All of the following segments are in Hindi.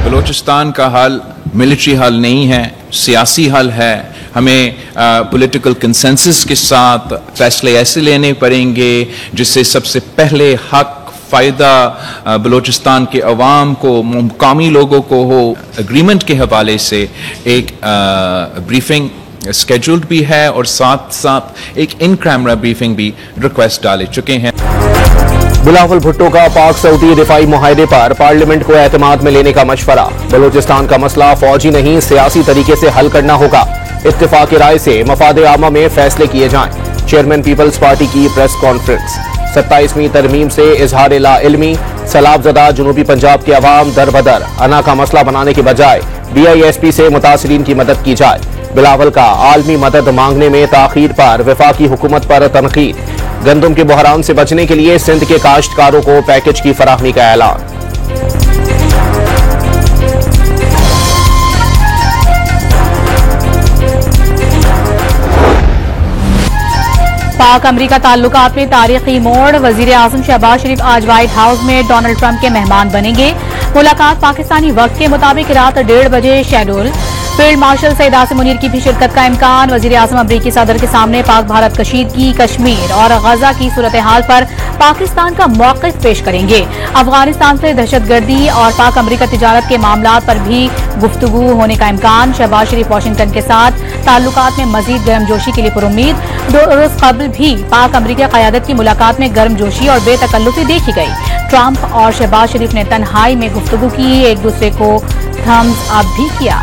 बलूचिस्तान का हल मिलिट्री हल नहीं है, सियासी हल है। हमें पॉलिटिकल कंसेंसस के साथ फैसले ऐसे लेने पड़ेंगे जिससे सबसे पहले हक फ़ायदा बलूचिस्तान के अवाम को, मुकामी लोगों को हो। एग्रीमेंट के हवाले से एक ब्रीफिंग स्केड्यूल्ड भी है और साथ साथ एक इन कैमरा ब्रीफिंग भी रिक्वेस्ट डाले चुके हैं। बिलावल भुट्टो का पाक सऊदी दिफाई मुआहदे पर पार्लियामेंट को एतमाद में लेने का मशवरा। बलूचिस्तान का मसला फौजी नहीं सियासी तरीके से हल करना होगा। इत्तेफाक राय से मफाद आमा में फैसले किए जाएं। चेयरमैन पीपल्स पार्टी की प्रेस कॉन्फ्रेंस। 27वीं तरमीम से इजहार ला इल्मी। सैलाबज़दा जुनूबी पंजाब के अवाम दर बदर। अना का मसला बनाने के बजाय BISP से मुतासिरीन की मदद की जाए। बिलावल का आलमी मदद मांगने में ताखीर पर वफाकी हुकूमत पर तनकीद। गंदम के बहरान से बचने के लिए सिंध के काश्तकारों को पैकेज की फराहमी का ऐलान। पाक अमरीका ताल्लुकात में तारीखी मोड़। वजीर आजम शहबाज शरीफ आज व्हाइट हाउस में डोनाल्ड ट्रंप के मेहमान बनेंगे। मुलाकात पाकिस्तानी वक्त के मुताबिक रात 1:30 बजे schedule. Field marshal Saeed Asim Munir की भी शिरकत का इम्कान। वजीर आजम अमरीकी सदर के सामने पाक भारत कशीदगी, कश्मीर और गजा की सूरत हाल पर पाकिस्तान का मौक़िफ़ पेश करेंगे। अफगानिस्तान से दहशतगर्दी और पाक अमरीका तिजारत के मामलात पर भी गुफ्तगू होने का इम्कान। शहबाज शरीफ वाशिंगटन के साथ ताल्लुकात में मजीद गर्मजोशी के लिए पुरुम्मीद। 2 रोज कबल भी पाक अमरीका क़यादत की मुलाकात में गर्मजोशी और बेतकल्लुफ़ी देखी गई। ट्रंप और शहबाज शरीफ ने तन्हाई में गुफ्तगू की, एक दूसरे को थम्स अप भी किया।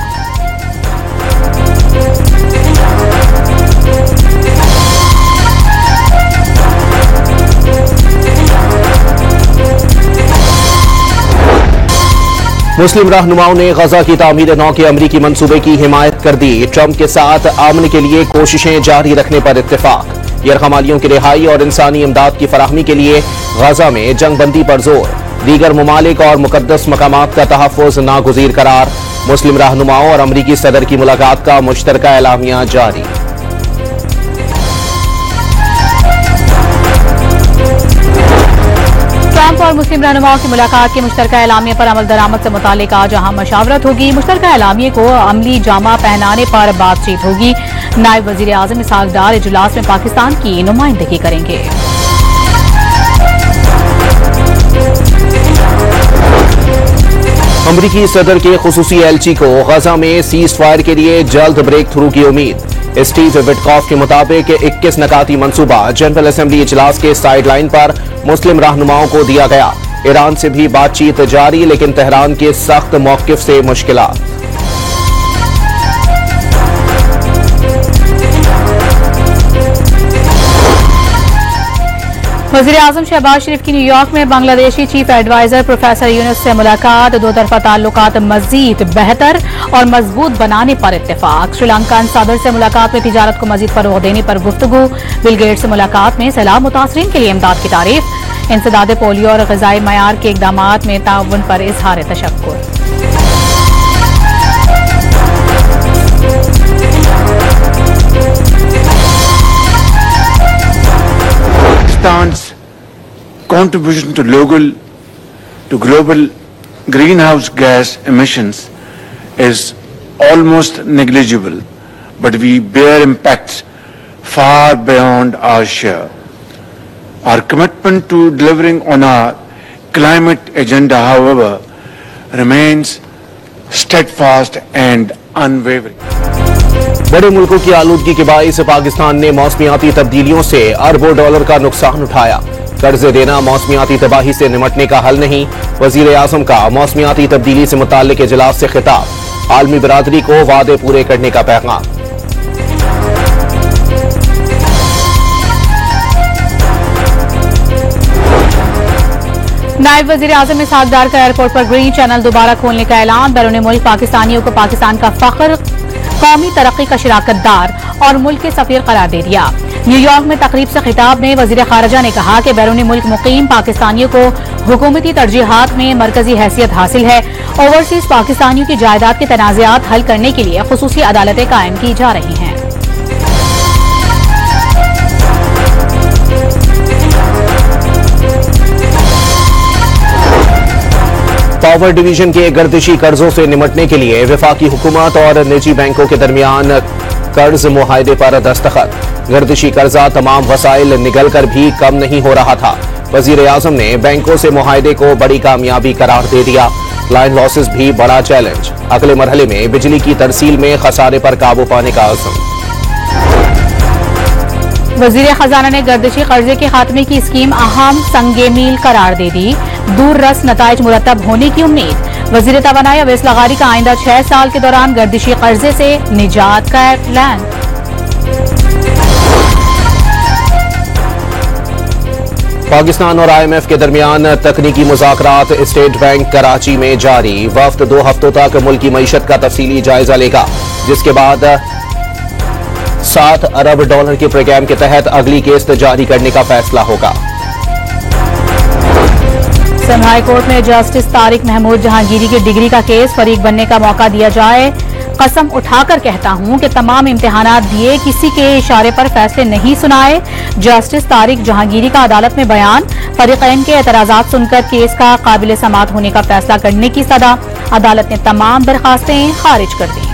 मुस्लिम रहनुमाओं ने गजा की तामीर नौ के अमरीकी मंसूबे की हिमायत कर दी। ट्रंप के साथ अमन के लिए कोशिशें जारी रखने पर इत्तेफाक। यरगमालियों की रिहाई और इंसानी इमदाद की फराहमी के लिए गजा में जंगबंदी पर जोर। दीगर ममालिक और मुकद्दस मकामात का तहफ़्फ़ुज़ नागुज़ीर करार। मुस्लिम रहनुमाओं और अमरीकी सदर की मुलाकात का मुश्तरका एलामिया जारी। ट्रंप और मुस्लिम रहनुमाओं की मुलाकात के मुश्तरका एलामिया पर अमल दरामद से मुतालिक आज अहम मशावरत होगी। मुश्तरका एलामिया को अमली जामा पहनाने पर बातचीत होगी। नायब वजीर आजम इसहाक डार इजलास में पाकिस्तान की नुमाइंदगी करेंगे। अमरीकी सदर के खुसूसी एलची को गजा में सीज फायर के लिए जल्द ब्रेक थ्रू की उम्मीद। स्टीव विटकॉफ के मुताबिक 21 नकाती मंसूबा जनरल असेंबली इजलास के साइड लाइन पर मुस्लिम रहनुमाओं को दिया गया। ईरान से भी बातचीत जारी, लेकिन तेहरान के सख्त मौक़िफ़ से मुश्किलात। वज़ीर आज़म शहबाज शरीफ की न्यूयॉर्क में Bangladeshi chief adviser professor Yunus से मुलाकात। 2 तरफा ताल्लुकात मजीद बेहतर और मजबूत बनाने पर इत्तेफाक। श्रीलंकन सदर से मुलाकात में तिजारत को मजीद फरोग़ देने पर गुफ्तगू। बिल गेट्स से मुलाकात में सैलाब मुतासरीन के लिए इमदाद की तारीफ। इंसदाद पोलियो और ग़िज़ाई मयार के इक़दामात में ताउन पर इज़हार तशक्कुर। Pakistan's contribution to global greenhouse gas emissions is almost negligible, but we bear impacts far beyond our share. Our commitment to delivering on our climate agenda, however, remains steadfast and unwavering. बड़े मुल्कों की आलूदगी के बाइस पाकिस्तान ने मौसमियाती तब्दीलियों से अरबों डॉलर का नुकसान उठाया। कर्जे देना मौसमियाती तबाही से निमटने का हल नहीं। वजीर आज़म का मौसमियाती तब्दीली से मुताल्लिक इजलास से खिताब। आलमी बरादरी को वादे पूरे करने का पैगाम। नायब वजीर आजम इसहाक डार का एयरपोर्ट पर ग्रीन चैनल दोबारा खोलने का ऐलान। बैरून मुल्क पाकिस्तानियों को पाकिस्तान का फख्र, कौमी तरक्की का शराकतदार और मुल्क के सफीर करार दे दिया। न्यूयॉर्क में तकरीब से खिताब में वजीर खारजा ने कहा कि बैरून मुल्क मुकीम पाकिस्तानियों को हुकूमती तरजीहात में मरकजी हैसियत हासिल है। ओवरसीज पाकिस्तानियों की जायदाद के तनाज़ात हल करने के लिए खुसूसी अदालतें कायम की जा रही हैं। पावर डिवीजन के गर्दिशी कर्जों से निपटने के लिए वफाकी हुकूमत और निजी बैंकों के दरमियान कर्ज मुआहदे पर दस्तखत। गर्दिशी कर्जा तमाम वसाइल निगल कर भी कम नहीं हो रहा था। वजीर आजम ने बैंकों से मुआहदे को बड़ी कामयाबी करार दे दिया। लाइन लॉसेस भी बड़ा चैलेंज। अगले मरहले में बिजली की तरसील में खसारे पर काबू पाने का आज़म। वजीर खजाना ने गर्दिशी कर्जे के खात्मे की स्कीम अहम संगे मील करार दे दी। दूर रस नताइज मुरतब होने की उम्मीद। वजीर तवानाई अवैस लगारी का आइंदा 6 साल के दौरान गर्दिशी कर्जे से निजात का ऐलान। पाकिस्तान और IMF के दरमियान तकनीकी मुज़ाकरात स्टेट बैंक कराची में जारी। वफ्द 2 हफ्तों तक मुल्की मईशत का तफसीली जायजा लेगा, जिसके बाद $7 अरब के प्रोग्राम के तहत अगली किस्त जारी करने का फैसला होगा। सिंध हाई कोर्ट में जस्टिस तारिक महमूद जहांगीरी की डिग्री का केस फरीक बनने का मौका दिया जाए। कसम उठाकर कहता हूं कि तमाम इम्तिहानात दिए, किसी के इशारे पर फैसले नहीं सुनाए। जस्टिस तारिक जहांगीरी का अदालत में बयान। फरीकैन के एतराजात सुनकर केस का काबिल समाअत होने का फैसला करने की सदा। अदालत ने तमाम दरखास्तें खारिज कर दी।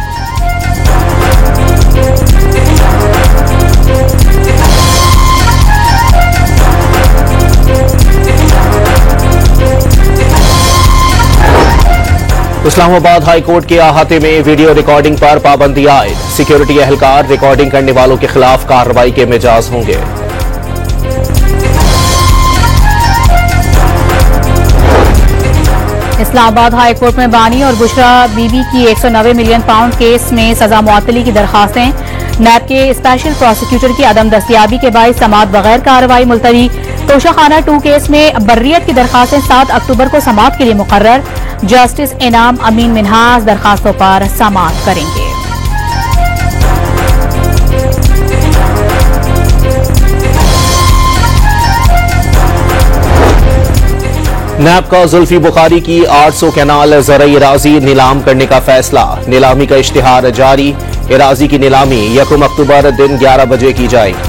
इस्लामाबाद हाई कोर्ट के अहाते में वीडियो रिकॉर्डिंग पर पाबंदी आयद। सिक्योरिटी एहलकार रिकॉर्डिंग करने वालों के खिलाफ कार्रवाई के मिजाज होंगे। इस्लामाबाद हाई कोर्ट में बानी और बुशरा बीबी की 190 मिलियन पाउंड केस में सजा मुअत्तली की दरखास्तें। नैब के स्पेशल प्रोसिक्यूटर की अदम दस्तियाबी के बायस समाअत बगैर कार्रवाई मुलतवी। तोशाखाना 2 केस में बर्रियत की दरखास्तें 7 अक्टूबर को समाअत के लिए मुकर्रर। जस्टिस इनाम अमीन मिनहाज दरखास्तों पर समाअत करेंगे। नैब का जुल्फी बुखारी की 800 कैनाल ज़रई इराजी नीलाम करने का फैसला। नीलामी का इश्तिहार जारी। इराजी की नीलामी 1 अक्टूबर दिन 11 बजे की जाएगी।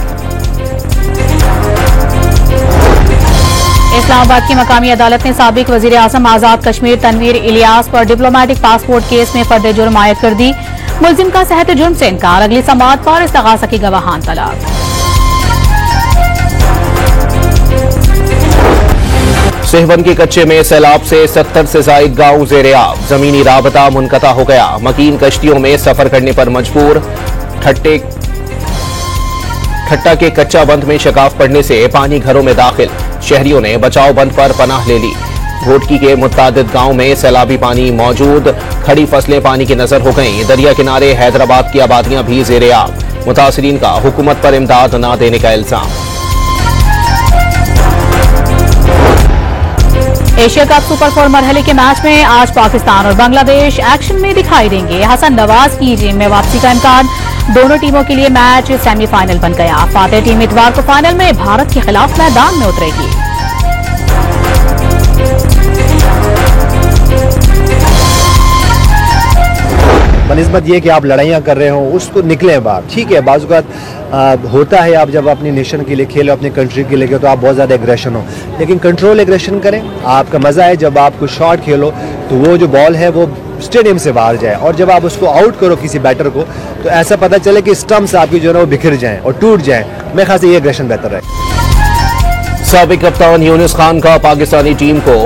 इस्लामाबाद की मकामी अदालत ने साबिक वजीर आजम आजाद कश्मीर तनवीर इलियास पर डिप्लोमेटिक पासपोर्ट केस में फर्द जुर्म आयद कर दी। मुलजिम का सेहत जुर्म से इनकार। अगली समाअत पर इस्तगासा की गवाहान तलब। सेहवन के कच्चे में सैलाब से 70 से जायद गांव ज़ेर-ए-आब। जमीनी राबता मुनक़ता हो गया। मकीन कश्तियों में सफर करने पर मजबूर। ठट्टा के कच्चा बंद में शगाफ पड़ने से पानी घरों में दाखिल। शहरियों ने बचाव बंद पर पनाह ले ली। घोटकी के मुतादिद गांव में सैलाबी पानी मौजूद। खड़ी फसलें पानी की नजर हो गईं। दरिया किनारे हैदराबाद की आबादियां भी ज़ेर-ए-आब। मुतासिरीन का हुकूमत पर इमदाद न देने का इल्जाम। एशिया कप सुपर 4 मरहले के मैच में आज पाकिस्तान और बांग्लादेश एक्शन में दिखाई देंगे। हसन नवाज की टीम में वापसी का इम्कान। दोनों टीमों के लिए मैच सेमीफाइनल बन गया। फातेह टीम इतवार को फाइनल में भारत के खिलाफ मैदान में उतरेगी। बनिस्बत ये कि आप लड़ाइयाँ कर रहे हो उसको निकले बाहर। ठीक है, बाज़ औक़ात होता है आप जब अपनी नेशन के लिए खेलो, अपनी कंट्री के लिए तो आप बहुत ज़्यादा एग्रेशन हो, लेकिन कंट्रोल एग्रेशन करें। आपका मज़ा है जब आप कुछ शॉट खेलो तो वो जो बॉल है वो स्टेडियम से बाहर जाए, और जब आप उसको आउट करो किसी बैटर को तो ऐसा पता चले कि स्टम्प्स आपकी जो है वो बिखर जाएं और टूट जाएं। मेरे ख्याल से ये एग्रेशन बेहतर है। साबिक कप्तान यूनुस खान का पाकिस्तानी टीम को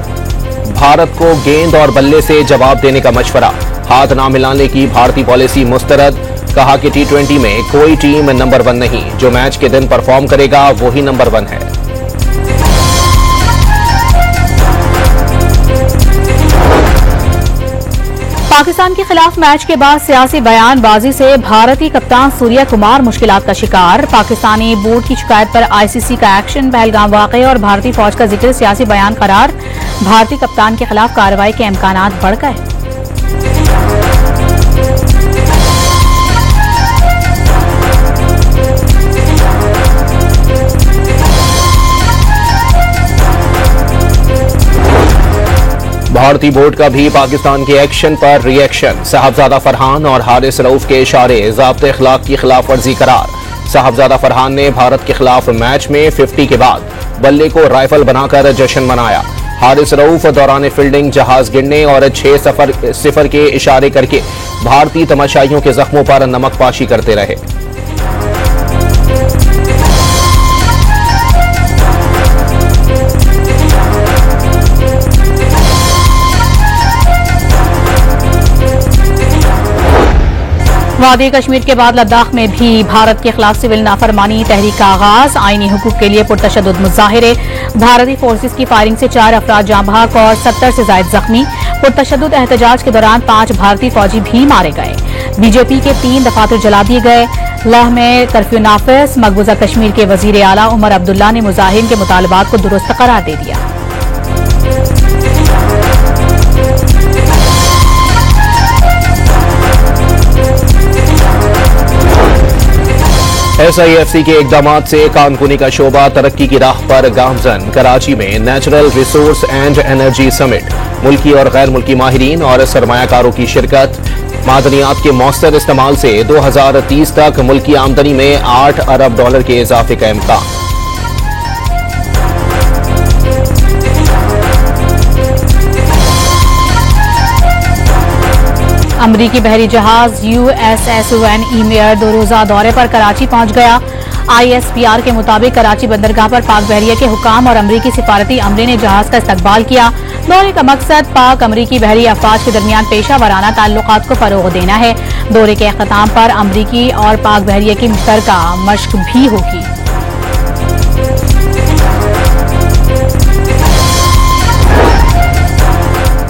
भारत को गेंद और बल्ले से जवाब देने का मशवरा। हाथ ना मिलाने की भारतीय पॉलिसी मुस्तरद। कहा कि T20 में कोई टीम नंबर 1 नहीं, जो मैच के दिन परफॉर्म करेगा वही नंबर 1 है। पाकिस्तान के खिलाफ मैच के बाद सियासी बयानबाजी से भारतीय कप्तान सूर्या कुमार मुश्किलात का शिकार। पाकिस्तानी बोर्ड की शिकायत पर ICC का एक्शन। पहलगाम वाक़े और भारतीय फौज का जिक्र सियासी बयान करार। भारतीय कप्तान के खिलाफ कार्रवाई के इम्कानात बढ़ गए। भारतीय बोर्ड का भी पाकिस्तान के एक्शन पर रिएक्शन। साहबजादा फरहान और हारिस रऊफ के इशारे ज़ाब्ते अखलाक की खिलाफ वर्जी करार। साहबजादा फरहान ने भारत के खिलाफ मैच में 50 के बाद बल्ले को राइफल बनाकर जश्न मनाया। हारिस रऊफ दौरान फील्डिंग जहाज गिरने और 6-0 के इशारे करके भारतीय तमाशाइयों के जख्मों पर नमकपाशी करते रहे। वादी कश्मीर के बाद लद्दाख में भी भारत के खिलाफ सिविल नाफरमानी तहरीक का आगाज। आईनी हुकूक के लिए पुरतशद्दुद मुजाहिरे। भारतीय फोर्सेस की फायरिंग से 4 अफराद जाँ बहक और 70 से ज्यादा जख्मी। पुरतशद्दुद एहतजाज के दौरान 5 भारतीय फौजी भी मारे गए। बीजेपी के 3 दफातर जला दिए गए। लेह में कर्फ्यू नाफिज। मकबूजा कश्मीर के वजीर आला उमर अब्दुल्ला ने मुजाहिरीन के मुतालबात को दुरुस्त करार दे दिया। SIFC के इकदामात से कानकुनी का शोबा तरक्की की राह पर गामजन। कराची में natural resource and energy summit. मुल्की और गैर मुल्की माहिरीन और सरमायाकारों की शिरकत। मादनियात के मौसर इस्तेमाल से 2030 तक मुल्की आमदनी में $8 अरब के इजाफे का इम्कान। अमरीकी बहरी जहाज USS UN ईमेयर 2 रोजा दौरे पर कराची पहुंच गया। ISPR के मुताबिक कराची बंदरगाह पर पाक बहरिया के हुकाम और अमरीकी सिफारती अमले ने जहाज का इस्तकबाल किया। दौरे का मकसद पाक अमरीकी बहरी अफवाज के दरमियान पेशा वराना ताल्लुकात को फरोग देना है। दौरे के अख्ताम पर अमरीकी और पाक बहरिया की मुश्तरका मश्क भी होगी।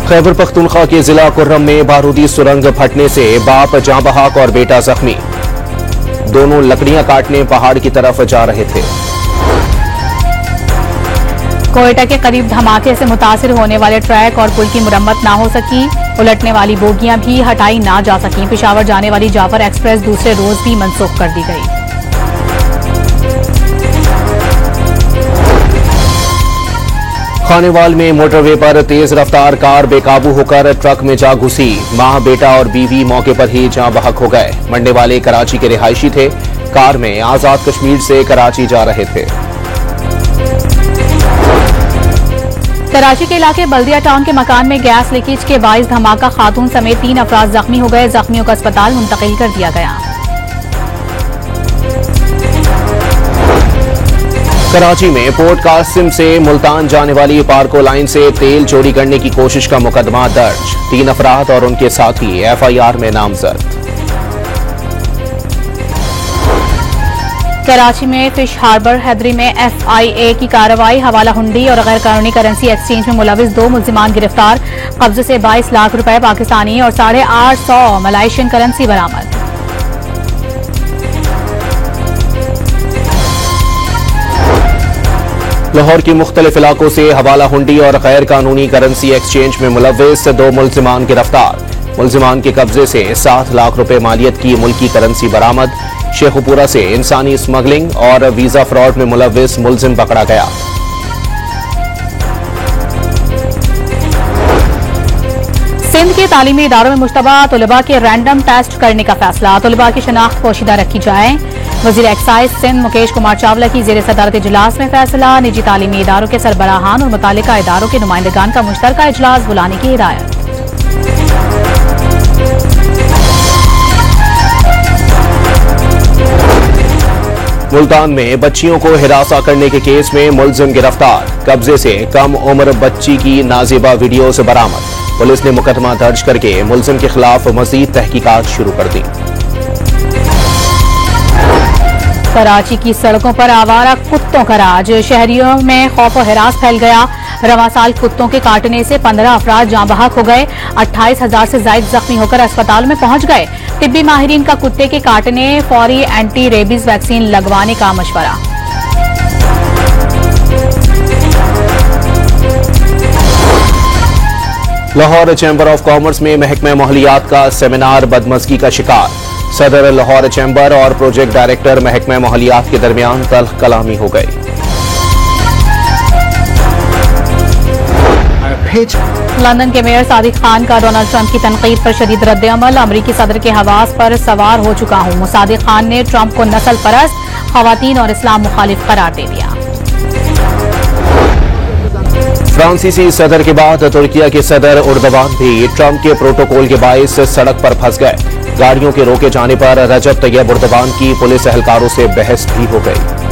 खैबर पख्तूनख्वा के जिला कुर्रम में बारूदी सुरंग फटने से बाप जाँ बहक और बेटा जख्मी। दोनों लकड़ियां काटने पहाड़ की तरफ जा रहे थे। कोयटा के करीब धमाके से मुतासिर होने वाले ट्रैक और पुल की मुरम्मत ना हो सकी। उलटने वाली बोगियां भी हटाई ना जा सकी। पेशावर जाने वाली जाफर एक्सप्रेस दूसरे रोज भी मनसूख कर दी गई। खानेवाल में मोटरवे पर तेज रफ्तार कार बेकाबू होकर ट्रक में जा घुसी। मां, बेटा और बीवी मौके पर ही जाँ बहक हो गए। मरने वाले कराची के रिहायशी थे। कार में आजाद कश्मीर से कराची जा रहे थे। कराची के इलाके बल्दिया टाउन के मकान में गैस लीकेज के बाइस धमाका। खातून समेत 3 अफराद जख्मी हो गए। जख्मियों को अस्पताल मुंतकिल कर दिया गया। कराची में पोर्ट कासिम से मुल्तान जाने वाली पार्को लाइन से तेल चोरी करने की कोशिश का मुकदमा दर्ज। 3 अफराद और उनके साथी FIR में नामजद। कराची में फिश हार्बर हैदरी में FIA की कार्रवाई। हवाला हुंडी और गैर कानूनी करेंसी एक्सचेंज में मुलविस 2 मुल्जिमान गिरफ्तार। कब्जे से 22 लाख रुपए पाकिस्तानी और 850 मलाइशियन करेंसी बरामद। लाहौर के मुख्तलिफ इलाकों से हवाला हुंडी और गैर कानूनी करेंसी एक्सचेंज में मुलविस 2 मुल्जिमान गिरफ्तार। मुल्जिमान के कब्जे से 7 लाख रुपए मालियत की मुल्की करेंसी बरामद। शेखुपुरा से इंसानी स्मगलिंग और वीजा फ्रॉड में मुलविस मुल्जिम पकड़ा गया। सिंध के तालीमी इदारों में मुश्तबा तलबा के रैंडम टेस्ट करने का फैसला। तलबा की शनाख्त पोशीदा रखी जाए। वजीर एक्साइज सिंध मुकेश कुमार चावला की जेर सदारत इजलास में फैसला। निजी तालीमी इदारों के सरबराहान और मुतालिका इदारों के नुमाइंदगान का मुश्तरका इजलास बुलाने की हिदायत। मुल्तान में बच्चियों को हिरासा करने के केस में मुल्जिम गिरफ्तार। कब्जे से कम उम्र बच्ची की नाजिबा वीडियो से बरामद। पुलिस ने मुकदमा दर्ज करके मुल्जिम के खिलाफ मजीद तहकीकात शुरू कर दी। कराची की सड़कों पर आवारा कुत्तों का राज। शहरियों में खौफ और हिरास फैल गया। रवां साल कुत्तों के काटने से 15 अफराद जाँ बहक हो गए। 28,000 से ज्यादा जख्मी होकर अस्पताल में पहुंच गए। तिब्बी माहिरीन का कुत्ते के काटने फौरी एंटी रेबीज वैक्सीन लगवाने का मशवरा। लाहौर चैम्बर ऑफ कॉमर्स में महकमा माहौलियात का सेमिनार बदमज़गी का शिकार। सदर लाहौर चैम्बर और प्रोजेक्ट डायरेक्टर महकमा माहौलियात के दरमियान तल्ख कलामी हो गई। लंदन के मेयर सादिक खान का डोनाल्ड ट्रंप की तनकीद पर शदीद रद्द-ए-अमल। अमरीकी सदर के हवास पर सवार हो चुका हूं। सादिक खान ने ट्रंप को नस्ल परस्त, खवातीन और इस्लाम मुखालिफ करार दे दिया। फ्रांसीसी सदर के बाद तुर्किया के सदर उर्दवान भी ट्रंप के प्रोटोकॉल के बायस सड़क पर फंस गए। गाड़ियों के रोके जाने पर रजब तैयब उर्दवान की पुलिस एहलकारों से बहस भी हो गई।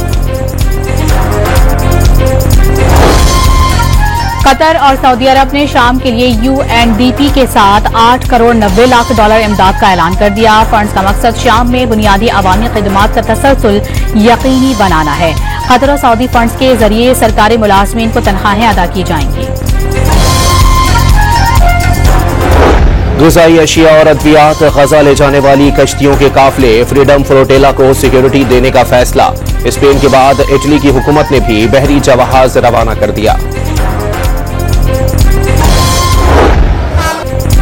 कतर और सऊदी अरब ने शाम के लिए यूएनडीपी के साथ 8 करोड़ 90 लाख डॉलर इमदाद का ऐलान कर दिया। फंड्स का मकसद शाम में बुनियादी अवामी खिदमात का तसलसल यकीनी बनाना है। कतर और सऊदी फंड्स के जरिए सरकारी मुलाजमीन को तनख्वाहें अदा की जाएंगी। ग़िज़ाई अशिया और अद्वियात गजा ले जाने वाली कश्तियों के काफिले फ्रीडम फ्लोटेला को सिक्योरिटी देने का फैसला। स्पेन के बाद इटली की हुकूमत ने भी बहरी जहाज रवाना कर दिया।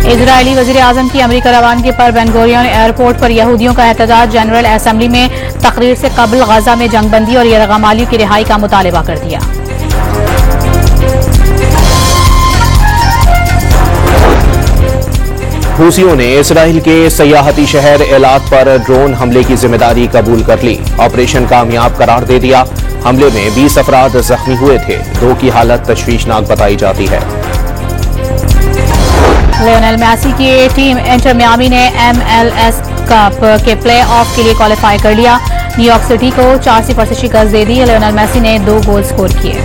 इजरायली वजीर आजम की अमरीका रवानगी पर बेन गुरियन एयरपोर्ट पर यहूदियों का एहतजाज। जनरल असेंबली में तकरीर से कबल गजा में जंगबंदी और यरगमालियों की रिहाई का मुतालबा कर दिया। हूसियों ने इसराइल के सयाहती शहर एलात पर ड्रोन हमले की जिम्मेदारी कबूल कर ली। ऑपरेशन कामयाब करार दे दिया। हमले में 20 अफराद जख्मी हुए थे। 2 की हालत तशवीशनाक बताई जाती है। लियोनेल मेसी की टीम इंटर मियामी ने MLS कप के प्ले ऑफ के लिए क्वालिफाई कर लिया। न्यूयॉर्क सिटी को 4-0 शिकस्त दे दी। लियोनेल मेसी ने 2 गोल स्कोर किए।